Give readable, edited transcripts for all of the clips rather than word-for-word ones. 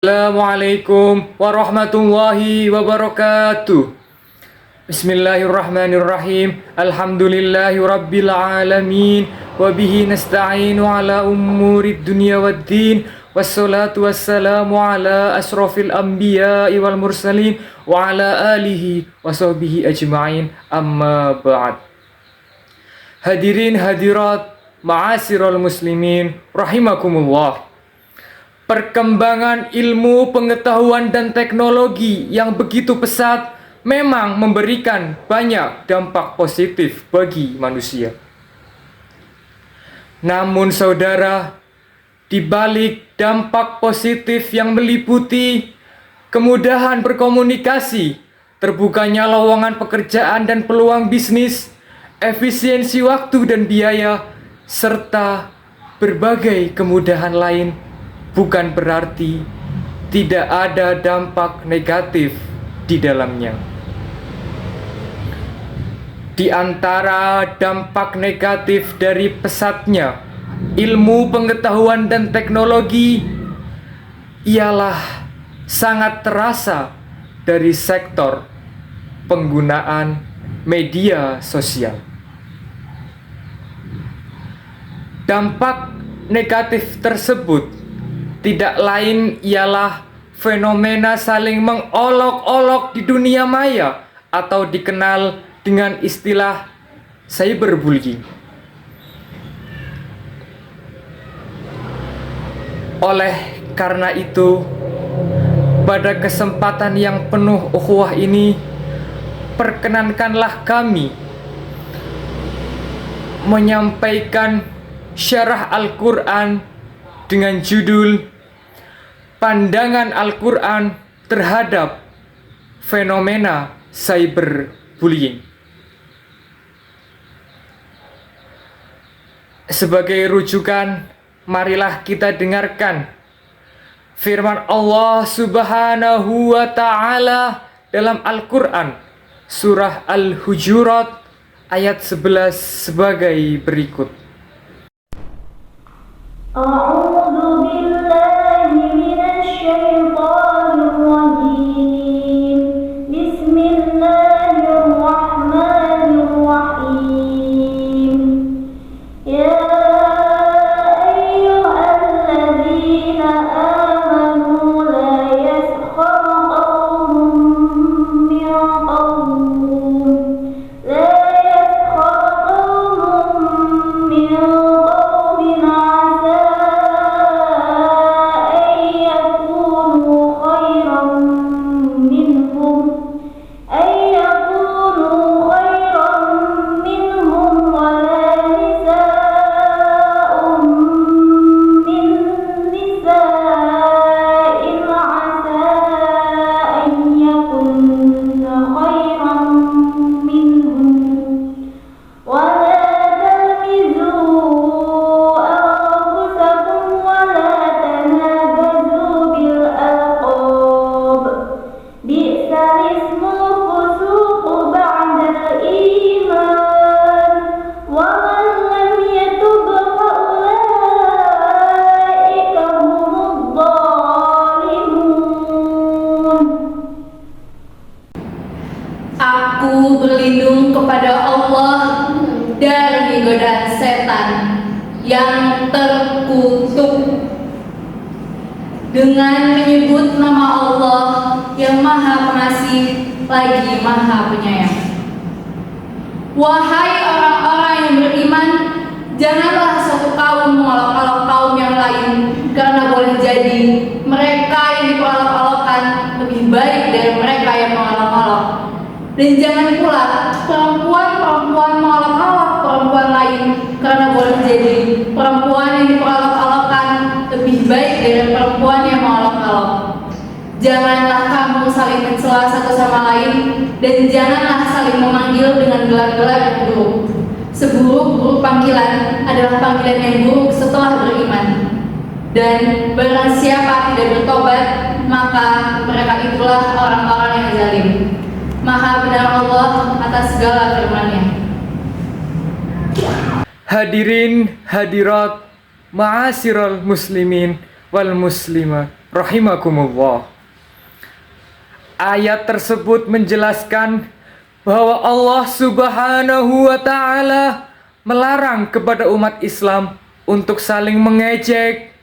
Assalamualaikum warahmatullahi wabarakatuh. Bismillahirrahmanirrahim. Alhamdulillahi rabbil alamin. Wabihi nasta'inu ala umurid dunya waddin. Wassalatu wassalamu ala asrafil anbiya'i wal mursalin. Wa ala alihi wa sahbihi ajma'in. Amma ba'd. Hadirin hadirat ma'asyiral muslimin rahimakumullah. Perkembangan ilmu, pengetahuan, dan teknologi yang begitu pesat memang memberikan banyak dampak positif bagi manusia. Namun saudara, di balik dampak positif yang meliputi kemudahan berkomunikasi, terbukanya lowongan pekerjaan dan peluang bisnis, efisiensi waktu dan biaya, serta berbagai kemudahan lain, bukan berarti tidak ada dampak negatif di dalamnya. Di antara dampak negatif dari pesatnya ilmu, pengetahuan, dan teknologi ialah sangat terasa dari sektor penggunaan media sosial. Dampak negatif tersebut tidak lain ialah fenomena saling mengolok-olok di dunia maya atau dikenal dengan istilah cyberbullying. Oleh karena itu, pada kesempatan yang penuh ukhuwah ini, perkenankanlah kami menyampaikan syarah Al-Quran dengan judul Pandangan Al-Quran terhadap fenomena cyberbullying. Sebagai rujukan, marilah kita dengarkan firman Allah Subhanahu wa Ta'ala dalam Al-Quran, surah Al-Hujurat ayat 11 sebagai berikut. A'udzu billahi minasy syaithanir rajim. Bismillahirrahmanirrahim. Ya ayyuhalladzina amanu la yaskhar qaumun min qaumin la yaskhar qaumun min Aku berlindung kepada Allah dari godaan setan yang terkutuk dengan menyebut nama Allah yang Maha Pengasih lagi Maha Penyayang. Wahai orang-orang yang beriman, janganlah satu kaum mengolok-olok kaum yang lain, karena boleh jadi mereka yang diperolok-olokkan lebih baik dari mereka yang mengolok-olok. Dan jangan pula perempuan-perempuan mengolok-olok perempuan lain, karena boleh jadi perempuan yang diperolok-olokkan lebih baik dari perempuan yang mengolok-olok. Janganlah kamu saling mencela satu sama lain, dan janganlah saling memanggil dengan gelar-gelar yang buruk. Seburuk-buruk panggilan adalah panggilan yang buruk setelah beriman. Dan barang siapa tidak bertobat, maka mereka itulah orang-orang yang zalim. Maha benar Allah atas segala firman-Nya. Hadirin hadirat ma'asyiral muslimin wal muslimat rahimakumullah. Ayat tersebut menjelaskan bahwa Allah Subhanahu wa Ta'ala melarang kepada umat Islam untuk saling mengejek,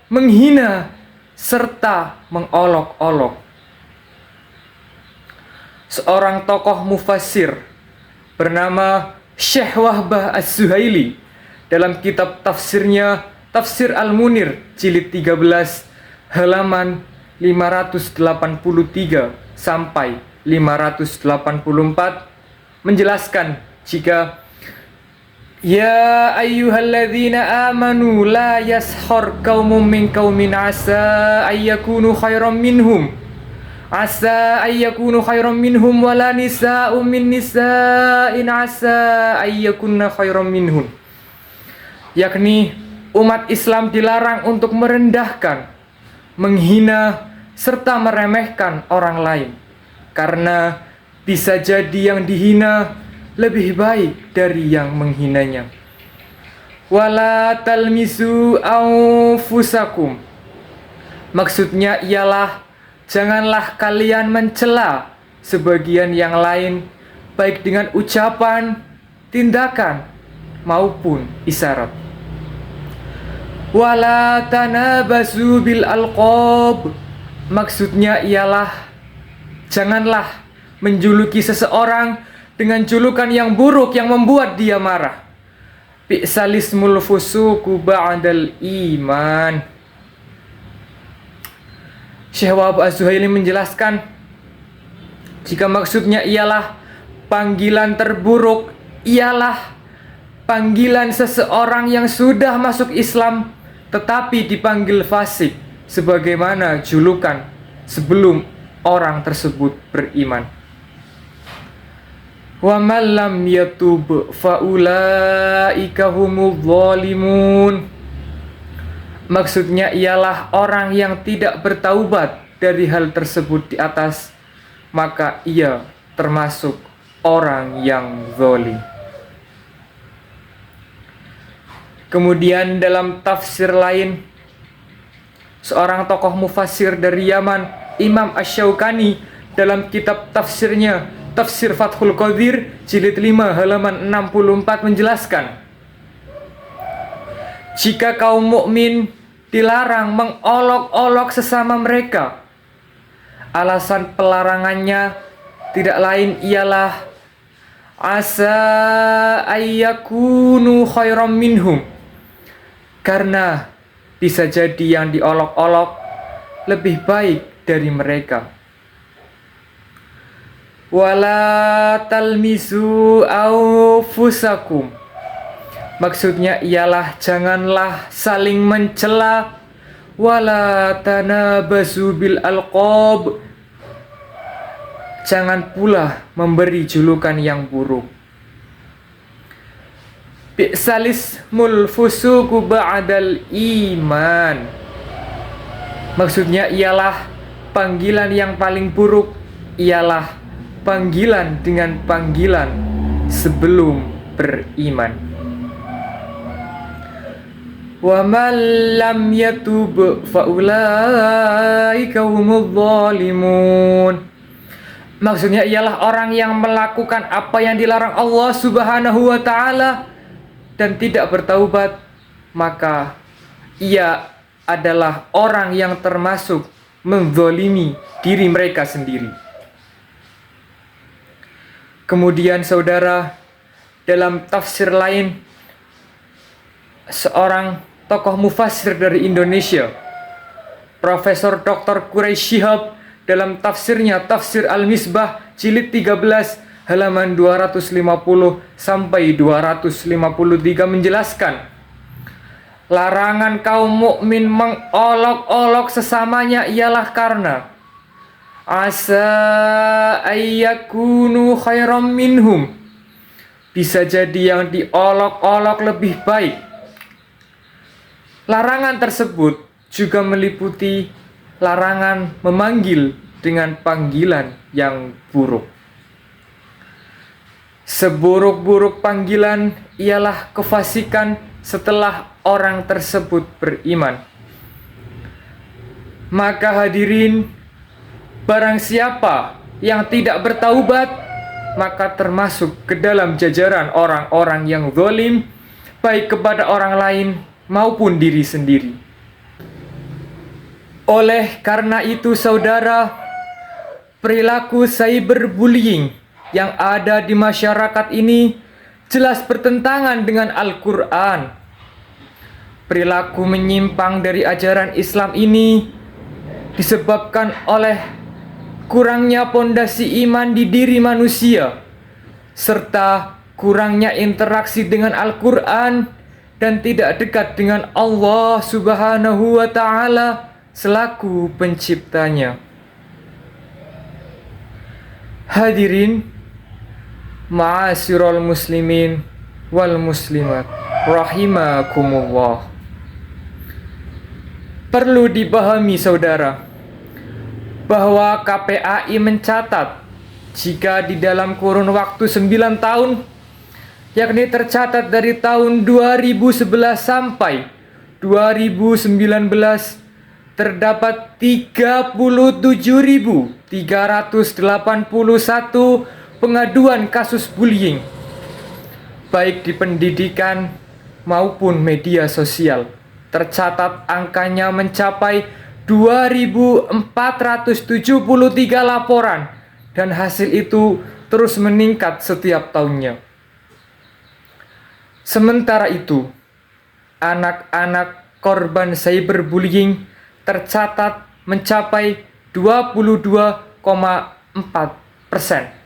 menghina, serta mengolok-olok. Seorang tokoh mufassir bernama Syekh Wahbah As-Suhaili dalam kitab tafsirnya Tafsir Al-Munir jilid 13 halaman 583 sampai 584 menjelaskan jika ya ayyuhalladzina amanu la yaskhar qaumun min qaumin asa ayyakunu khairam minhum wala nisa'un min nisa'in asa ayyakunna khairam minhum. Yakni umat Islam dilarang untuk merendahkan, menghina, serta meremehkan orang lain, karena bisa jadi yang dihina lebih baik dari yang menghinanya. Wala talmisu anfusakum. Maksudnya ialah janganlah kalian mencela sebagian yang lain, baik dengan ucapan, tindakan, maupun isyarat. Wala tanabasu bil alqab. Maksudnya ialah janganlah menjuluki seseorang dengan julukan yang buruk yang membuat dia marah. Bi'salismul fusuku ba'dal iman. Syekh Wahbah Az-Zuhaili menjelaskan jika maksudnya ialah panggilan terburuk ialah panggilan seseorang yang sudah masuk Islam tetapi dipanggil fasik, sebagaimana julukan sebelum orang tersebut beriman. Wa man lam yatub fa ulaika humudz zalimun. Maksudnya ialah orang yang tidak bertaubat dari hal tersebut di atas, maka ia termasuk orang yang zalim. Kemudian dalam tafsir lain, seorang tokoh mufassir dari Yaman, Imam Asy-Syaukani, dalam kitab tafsirnya Tafsir Fathul Qadir jilid 5 halaman 64 menjelaskan, jika kaum mukmin dilarang mengolok-olok sesama mereka, alasan pelarangannya tidak lain ialah asa ayyakunu khairam minhum, karena bisa jadi yang diolok-olok lebih baik dari mereka. Wala talmisu anfusakum. Maksudnya ialah janganlah saling mencela. Wala tanabasu bil alqab. Jangan pula memberi julukan yang buruk. Bi'salismul fusuku ba'dal iman. Maksudnya ialah panggilan yang paling buruk ialah panggilan dengan panggilan sebelum beriman. Wa man lam yatub fa ulaika humudz zalimun. Maksudnya ialah orang yang melakukan apa yang dilarang Allah Subhanahu wa Ta'ala dan tidak bertaubat, maka ia adalah orang yang termasuk menzalimi diri mereka sendiri. Kemudian saudara, dalam tafsir lain, seorang tokoh mufassir dari Indonesia, Profesor Dr. Quraish Shihab, dalam tafsirnya Tafsir Al-Misbah jilid 13 halaman 250 sampai 253 menjelaskan, larangan kaum mukmin mengolok-olok sesamanya ialah karena asa ayyakunu khairam minhum, bisa jadi yang diolok-olok lebih baik. Larangan tersebut juga meliputi larangan memanggil dengan panggilan yang buruk. Seburuk-buruk panggilan ialah kefasikan setelah orang tersebut beriman. Maka hadirin, barang siapa yang tidak bertaubat, maka termasuk ke dalam jajaran orang-orang yang zalim, baik kepada orang lain maupun diri sendiri. Oleh karena itu saudara, perilaku cyberbullying yang ada di masyarakat ini jelas bertentangan dengan Al-Quran. Perilaku menyimpang dari ajaran Islam ini disebabkan oleh kurangnya pondasi iman di diri manusia, serta kurangnya interaksi dengan Al-Quran dan tidak dekat dengan Allah Subhanahu wa Ta'ala selaku penciptanya. Hadirin, ma'asyiral muslimin wal muslimat, rahimakumullah. Perlu dipahami saudara, bahwa KPAI mencatat jika di dalam kurun waktu 9 tahun, yakni tercatat dari tahun 2011 sampai 2019, terdapat 37.381 pengaduan kasus bullying, baik di pendidikan maupun media sosial. Tercatat angkanya mencapai 2.473 laporan, dan hasil itu terus meningkat setiap tahunnya. Sementara itu, anak-anak korban cyberbullying tercatat mencapai 22,4%.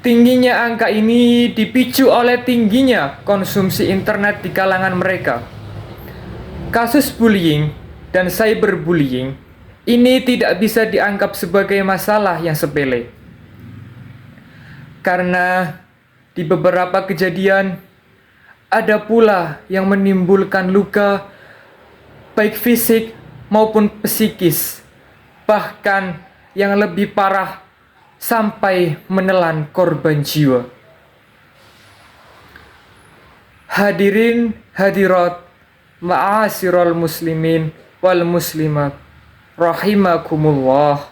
Tingginya angka ini dipicu oleh tingginya konsumsi internet di kalangan mereka. Kasus bullying dan cyberbullying ini tidak bisa dianggap sebagai masalah yang sepele, karena di beberapa kejadian ada pula yang menimbulkan luka baik fisik maupun psikis, bahkan yang lebih parah sampai menelan korban jiwa. Hadirin hadirat, ma'asyiral muslimin wal muslimat, rahimakumullah.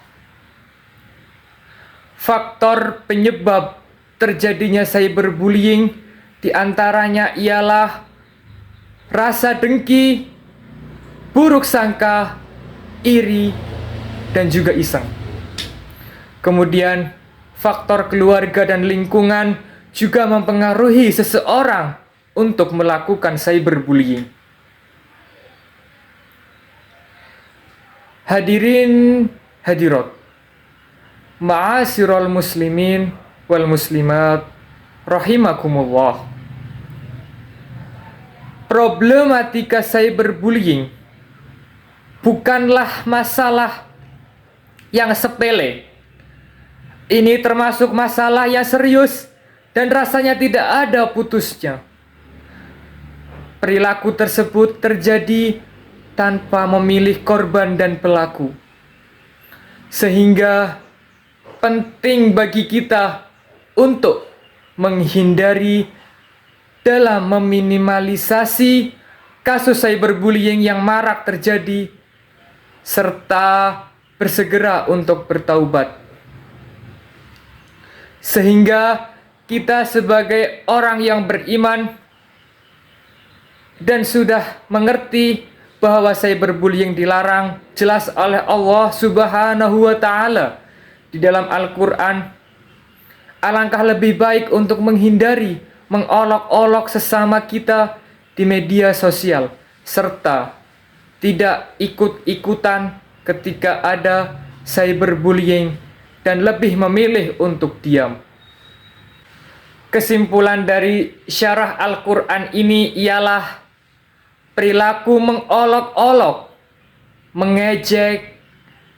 Faktor penyebab terjadinya cyberbullying diantaranya ialah rasa dengki, buruk sangka, iri, dan juga iseng. Kemudian faktor keluarga dan lingkungan juga mempengaruhi seseorang untuk melakukan cyberbullying. Hadirin hadirat, ma'asyiral muslimin wal muslimat, rahimakumullah. Problematika cyberbullying bukanlah masalah yang sepele. Ini termasuk masalah yang serius dan rasanya tidak ada putusnya. Perilaku tersebut terjadi tanpa memilih korban dan pelaku, sehingga penting bagi kita untuk menghindari dalam meminimalisasi kasus cyberbullying yang marak terjadi, serta bersegera untuk bertaubat, sehingga kita sebagai orang yang beriman dan sudah mengerti bahwa cyberbullying dilarang jelas oleh Allah Subhanahu wa Ta'ala di dalam Al-Quran, alangkah lebih baik untuk menghindari mengolok-olok sesama kita di media sosial, serta tidak ikut-ikutan ketika ada cyberbullying dan lebih memilih untuk diam. Kesimpulan dari syarah Al-Quran ini ialah perilaku mengolok-olok, mengejek,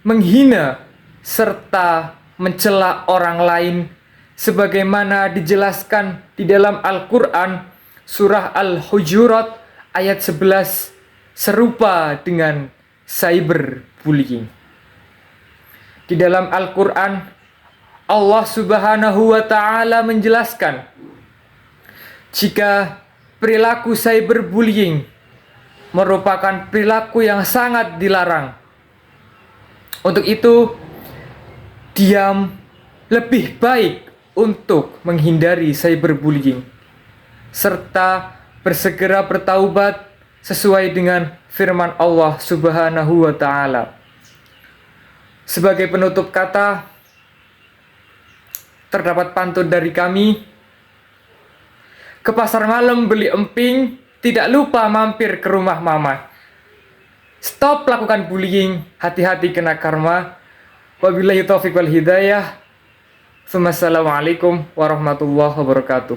menghina, serta mencela orang lain sebagaimana dijelaskan di dalam Al-Quran surah Al-Hujurat ayat 11 serupa dengan cyberbullying. Di dalam Al-Quran, Allah Subhanahu wa Ta'ala menjelaskan jika perilaku cyberbullying merupakan perilaku yang sangat dilarang. Untuk itu, diam lebih baik untuk menghindari cyberbullying serta bersegera bertaubat sesuai dengan firman Allah Subhanahu wa taala. Sebagai penutup kata, terdapat pantun dari kami, ke pasar malam beli emping, tidak lupa mampir ke rumah mama. Stop lakukan bullying, hati-hati kena karma. Wabillahi taufiq wal hidayah. Wassalamualaikum warahmatullahi wabarakatuh.